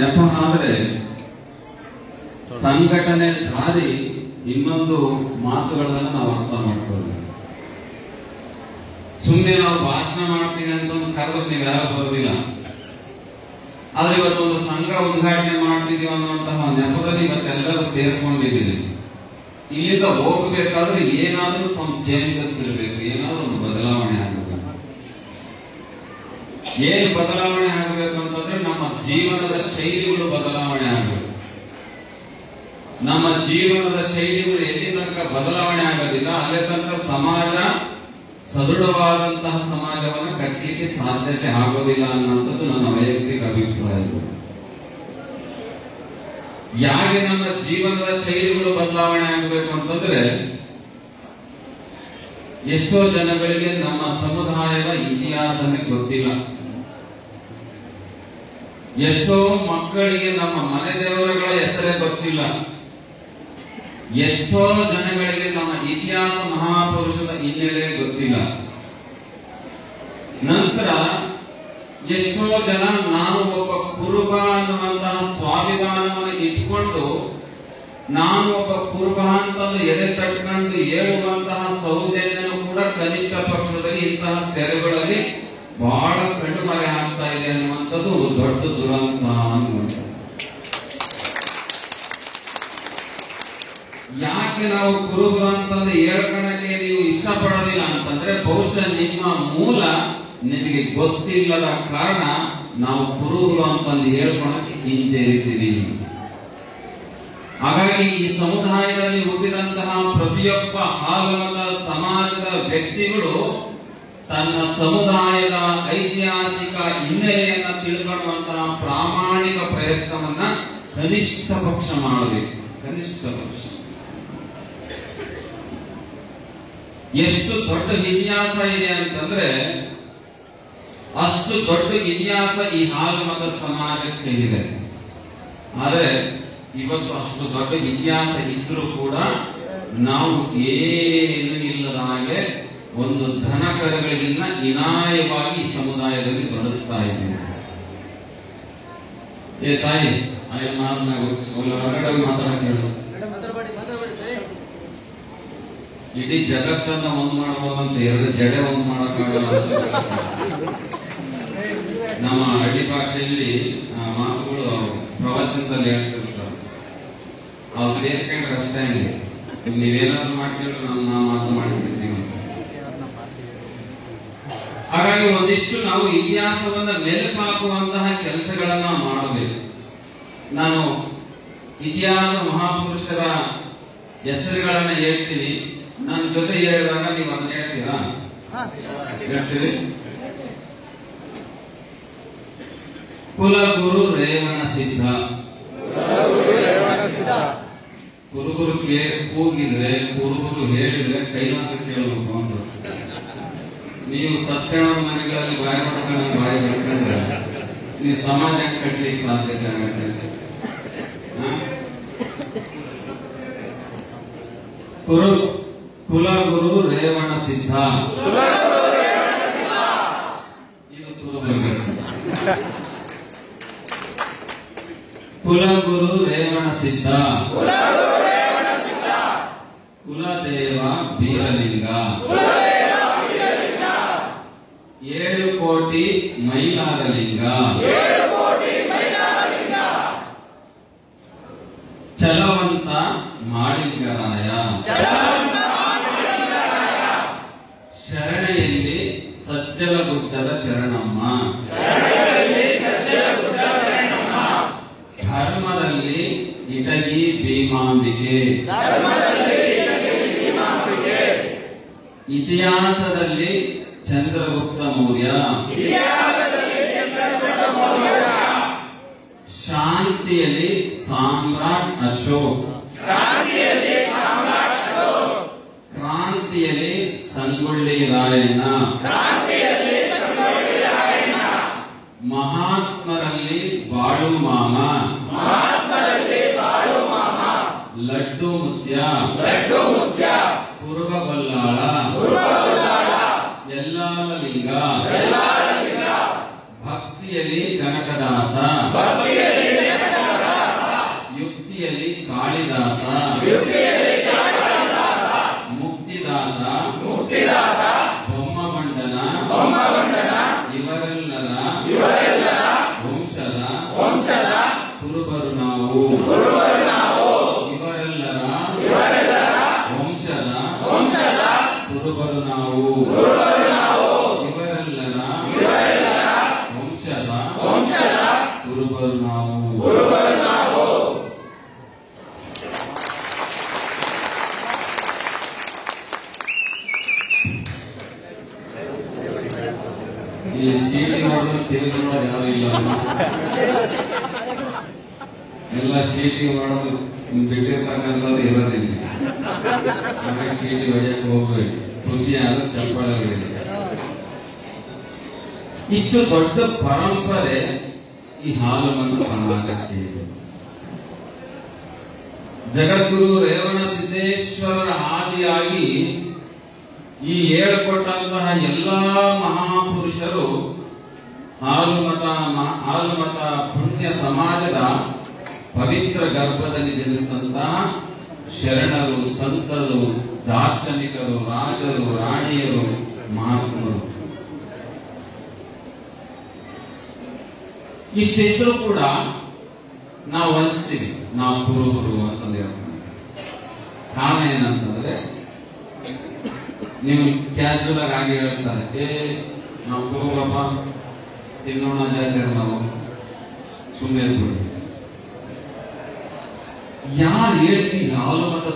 ನೆಪ ಆದರೆ ಸಂಘಟನೆ ದಾರಿ ಇನ್ನೊಂದು ಮಾತುಗಳನ್ನ ನಾವು ಅರ್ಥ ಮಾಡ್ಕೋಬೇಕು. ಸುಮ್ಮನೆ ನಾವು ಭಾಷಣ ಮಾಡ್ತೀವಿ ಅಂತ ಕರೆದ್ರೆ ನೀವು ಯಾರು ಬರೋದಿಲ್ಲ. ಆದ್ರೆ ಇವತ್ತೊಂದು ಸಂಘ ಉದ್ಘಾಟನೆ ಮಾಡ್ತಿದೀವಿ ಅನ್ನುವಂತಹ ನೆಪದಲ್ಲಿ ಇವತ್ತೆಲ್ಲರೂ ಸೇರ್ಕೊಂಡಿದ್ದೀವಿ. ಇಲ್ಲಿಂದ ಹೋಗಬೇಕಾದ್ರೆ ಏನಾದ್ರೂ ಚೇಂಜಸ್ ಇರಬೇಕು, ಏನಾದ್ರೂ ಒಂದು ಬದಲಾವಣೆ ಆಗಬೇಕು. ಏನು ಬದಲಾವಣೆ ಆಗಬೇಕು ಅಂತಂದ್ರೆ ನಮ್ಮ ಜೀವನದ ಶೈಲಿಗಳು ಬದಲಾವಣೆ ಆಗಬೇಕು. ನಮ್ಮ ಜೀವನದ ಶೈಲಿಗಳು ಎಲ್ಲಿ ತನಕ ಬದಲಾವಣೆ ಆಗೋದಿಲ್ಲ ಅಲ್ಲೇ ತನಕ ಸಮಾಜ ಸದೃಢವಾದಂತಹ ಸಮಾಜವನ್ನು ಕಟ್ಟಲಿಕ್ಕೆ ಸಾಧ್ಯತೆ ಆಗೋದಿಲ್ಲ ಅನ್ನುವಂಥದ್ದು ನನ್ನ ವೈಯಕ್ತಿಕ ಅಭಿಪ್ರಾಯ. ಯಾಕೆ ನಮ್ಮ ಜೀವನದ ಶೈಲಿಗಳು ಬದಲಾವಣೆ ಆಗಬೇಕು ಅಂತಂದ್ರೆ, ಎಷ್ಟೋ ಜನಗಳಿಗೆ ನಮ್ಮ ಸಮುದಾಯದ ಇತಿಹಾಸನೇ ಗೊತ್ತಿಲ್ಲ. ಎಷ್ಟೋ ಮಕ್ಕಳಿಗೆ ನಮ್ಮ ಮನೆ ದೇವರುಗಳ ಹೆಸರೇ ಗೊತ್ತಿಲ್ಲ. ಎಷ್ಟೋ ಜನಗಳಿಗೆ ನಮ್ಮ ಇತಿಹಾಸ ಮಹಾಪುರುಷದ ಹಿನ್ನೆಲೆ ಗೊತ್ತಿಲ್ಲ. ನಂತರ ಎಷ್ಟೋ ಜನ ನಾನು ಒಬ್ಬ ಕುರುಬ ಅನ್ನುವಂತಹ ಸ್ವಾಭಿಮಾನವನ್ನು ಇಟ್ಕೊಂಡು ನಾನು ಒಬ್ಬ ಕುರುಬ ಅಂತಂದು ಎದೆ ತಟ್ಕೊಂಡು ಹೇಳುವಂತಹ ಸೌಜನ್ಯನು ಕೂಡ ಕನಿಷ್ಠ ಪಕ್ಷದಲ್ಲಿ ಇಂತಹ ಸೆರೆಗಳಲ್ಲಿ ಬಹಳ ಕಣ್ಣುಮರೆ ಆಗ್ತಾ ಇದೆ ಅನ್ನುವಂಥದ್ದು ದೊಡ್ಡ ದುರಂತ ಅನ್ನುವಂಥದ್ದು. ಯಾಕೆ ನಾವು ಕುರುಬರು ಅಂತಂದ್ರೆ ಹೇಳ್ಕೊಳಕ್ಕೆ ನೀವು ಇಷ್ಟಪಡೋದಿಲ್ಲ ಅಂತಂದ್ರೆ, ಬಹುಶಃ ನಿಮ್ಮ ಮೂಲ ನಿಮಗೆ ಗೊತ್ತಿಲ್ಲದ ಕಾರಣ ನಾವು ಕುರುಬರು ಅಂತಂದು ಹೇಳ್ಕೊಳಕ್ಕೆ ಹಿಂಜರಿತೀವಿ. ಹಾಗಾಗಿ ಈ ಸಮುದಾಯದಲ್ಲಿ ಹುಟ್ಟಿದಂತಹ ಪ್ರತಿಯೊಬ್ಬ ಆಗಮದ ಸಮಾಜದ ವ್ಯಕ್ತಿಗಳು ತನ್ನ ಸಮುದಾಯದ ಐತಿಹಾಸಿಕ ಹಿನ್ನೆಲೆಯನ್ನ ತಿಳ್ಕೊಳ್ಳುವಂತಹ ಪ್ರಾಮಾಣಿಕ ಪ್ರಯತ್ನವನ್ನ ಕನಿಷ್ಠ ಪಕ್ಷ ಮಾಡಬೇಕು. ಕನಿಷ್ಠ ಪಕ್ಷ ಎಷ್ಟು ದೊಡ್ಡ ಇತಿಹಾಸ ಇದೆ ಅಂತಂದ್ರೆ ಅಷ್ಟು ದೊಡ್ಡ ಇತಿಹಾಸ ಈ ಆಗಮದ ಸಮಾಜಕ್ಕೆ ಇದೆ. ಆದರೆ ಇವತ್ತು ಅಷ್ಟು ದೊಡ್ಡ ಇತಿಹಾಸ ಇದ್ರೂ ಕೂಡ ನಾವು ಏನು ಇಲ್ಲದ ಹಾಗೆ ಒಂದು ಧನ ಕರಗಳಿಗಿನ್ನ ಹೀನಾಯವಾಗಿ ಈ ಸಮುದಾಯದಲ್ಲಿ ಬದುಕ್ತಾ ಇದ್ದೀವಿ. ಏ ತಾಯಿ ಹೊರಗಡೆ ಮಾತಾಡಕ್ಕೆ ಹೇಳು. ಇಡೀ ಜಗತ್ತನ್ನ ಒಂದ್ ಮಾಡ್ಬೋದಂತ ಎರಡು ಜಡೆ ಒಂದ್ ಮಾಡಕ್ಕಾಗಲ್ಲ. ನಮ್ಮ ಹಳ್ಳಿ ಭಾಷೆಯಲ್ಲಿ ಮಾತುಗಳು ಪ್ರವಚನದಲ್ಲಿ ಹೇಳ್ತಿರ್ತಾರೆ, ಅವು ಸೇರ್ಕೊಂಡ್ರೆ ಅಷ್ಟೇ. ನೀವೇನಾದ್ರೂ ಮಾಡ್ಕೊಂಡ್ರೆ ನಾವು ಮಾತು ಮಾಡಿಬಿಡ್ತೀವಿ. ಹಾಗಾಗಿ ಒಂದಿಷ್ಟು ನಾವು ಇತಿಹಾಸವನ್ನ ಮೆಲುಕು ಹಾಕುವಂತಹ ಕೆಲಸಗಳನ್ನ ಮಾಡಬೇಕು. ನಾನು ಇತಿಹಾಸ ಮಹಾಪುರುಷರ ಹೆಸರುಗಳನ್ನ ಹೇಳ್ತೀನಿ, ನನ್ನ ಜೊತೆ ಹೇಳಿದಾಗ ನೀವು ಅದನ್ನ ಹೇಳ್ತೀರಾ? ಹೇಳ್ತೀರಿ? ಕುಲಗುರು ರೇವಣ ಸಿದ್ಧ. ಕುರುಗುರು ಕೂಗಿದ್ರೆ, ಕುರುಗುರು ಹೇಳಿದ್ರೆ ಕೈಲಾಸ ಕೇಳಬೇಕು ಅಂತ. ನೀವು ಸತ್ಯನ ಮನೆಗಳಲ್ಲಿ ಬಾಯಿ ಮಾಡ್ಕೊಂಡು ಬಾಯಿ ಮಾಡ್ಕೊಂಡ್ರೆ ನೀವು ಸಮಾಜ ಕಟ್ಟಲಿಕ್ಕೆ ಸಾಧ್ಯತೆ ಆಗುತ್ತೆ. ಕುಲಗುರು ರೇವಣ ಸಿದ್ಧ, ಇದು ಕುರುಗುರು. ಕುಲಗುರು ರೇವಣ ಸಿದ್ಧ, ಕುಲದೇವ ಬೀರಲಿಂಗ, 7 ಕೋಟಿ ಮೈಲಾರಲಿಂಗ, ಚಲವಂತ ಮಾಳಿಂಗರಾಯ, ಶರಣೆಯಲ್ಲಿ ಸಜ್ಜಲಗುಡ್ಡದ ಶರಣಮ್ಮ, ಧರ್ಮದಲ್ಲಿ ಇಟಗಿ ಭೀಮಾಂಬಿಕೆ, ಇತಿಹಾಸದಲ್ಲಿ ಚಂದ್ರಗುಪ್ತ ಮೌರ್ಯ, ಶಾಂತಿಯಲ್ಲಿ ಸಾಮ್ರಾಟ್ ಅಶೋಕ್, ಕ್ರಾಂತಿಯಲ್ಲಿ ಸಂಗೊಳ್ಳಿ ರಾಯಣ್ಣ, ಮಹಾತ್ಮರಲ್ಲಿ ಬಾಳು ಮಾಮ, ಲಡ್ಡು ಮುತ್ಯ, ಕುರುಬ ಬಲ್ಲಾಳ, ಎಲ್ಲಾಲ ಲಿಂಗ, ಭಕ್ತಿಯಲ್ಲಿ ಕನಕದಾಸ, ಕುರುಬರು ನಾವು ಇವರೆಲ್ಲರ ವಂಶದ ಕುರುಬರು ನಾವು ಇವರೆಲ್ಲರ ವಂಶದ ಕುರುಬರು ನಾವು. ಈ ಸೀಟಿ ಮಾಡೋದು ತೆಗೆದು ಮಾಡೋದು ಯಾರು ಇಲ್ಲ, ಎಲ್ಲ ಸೀಟಿ ಮಾಡೋದು ಬಿಟ್ಟಿರ್ತಕ್ಕಂಥದ್ದು ಇರೋದಿಲ್ಲ. ಹಾಗಾಗಿ ಸೀಟಿ ಹೊಡೆಯಕ್ಕೆ ಹೋಗ್ಬೇಡಿ, ಖುಷಿಯಾದ ಚಪ್ಪಾಳೆ ಹೊಡೆಯಿರಿ. ಇಷ್ಟು ದೊಡ್ಡ ಪರಂಪರೆ ಈ ಹಾಲುಮತ ಸಮಾಜಕ್ಕೆ ಇದೆ. ಜಗದ್ಗುರು ರೇವಣ ಸಿದ್ದೇಶ್ವರರ ಆದಿಯಾಗಿ ಈ ಹೇಳಿಕೊಟ್ಟಂತಹ ಎಲ್ಲಾ ಮಹಾಪುರುಷರು ಹಾಲುಮತ ಪುಣ್ಯ ಸಮಾಜದ ಪವಿತ್ರ ಗರ್ಭದಲ್ಲಿ ಜನಿಸಿದಂತಹ ಶರಣರು, ಸಂತರು, ದಾರ್ಶನಿಕರು, ರಾಜರು, ರಾಣಿಯರು, ಮಹಾತ್ಮರು ಇಷ್ಟಿದ್ರೂ ಕೂಡ ನಾವು ವಂಚಿಸ್ತೀವಿ, ನಾವು ಕುರುಬರು ಅಂತಂದ್ರೆ. ಕಾರಣ ಏನಂತಂದ್ರೆ, ನೀವು ಕ್ಯಾಶುವಲ್ ಆಗಿ ಹೇಳ್ತಾರೆ, ನಾವು ಕುರುಬಪ್ಪ ತಿನ್ನೋಣ ಜಾತಿ, ನಾವು ಸುಮ್ಮನೆ ಯಾರು ಹೇಳ್ತೀವಿ ಹಾಲು ಮತ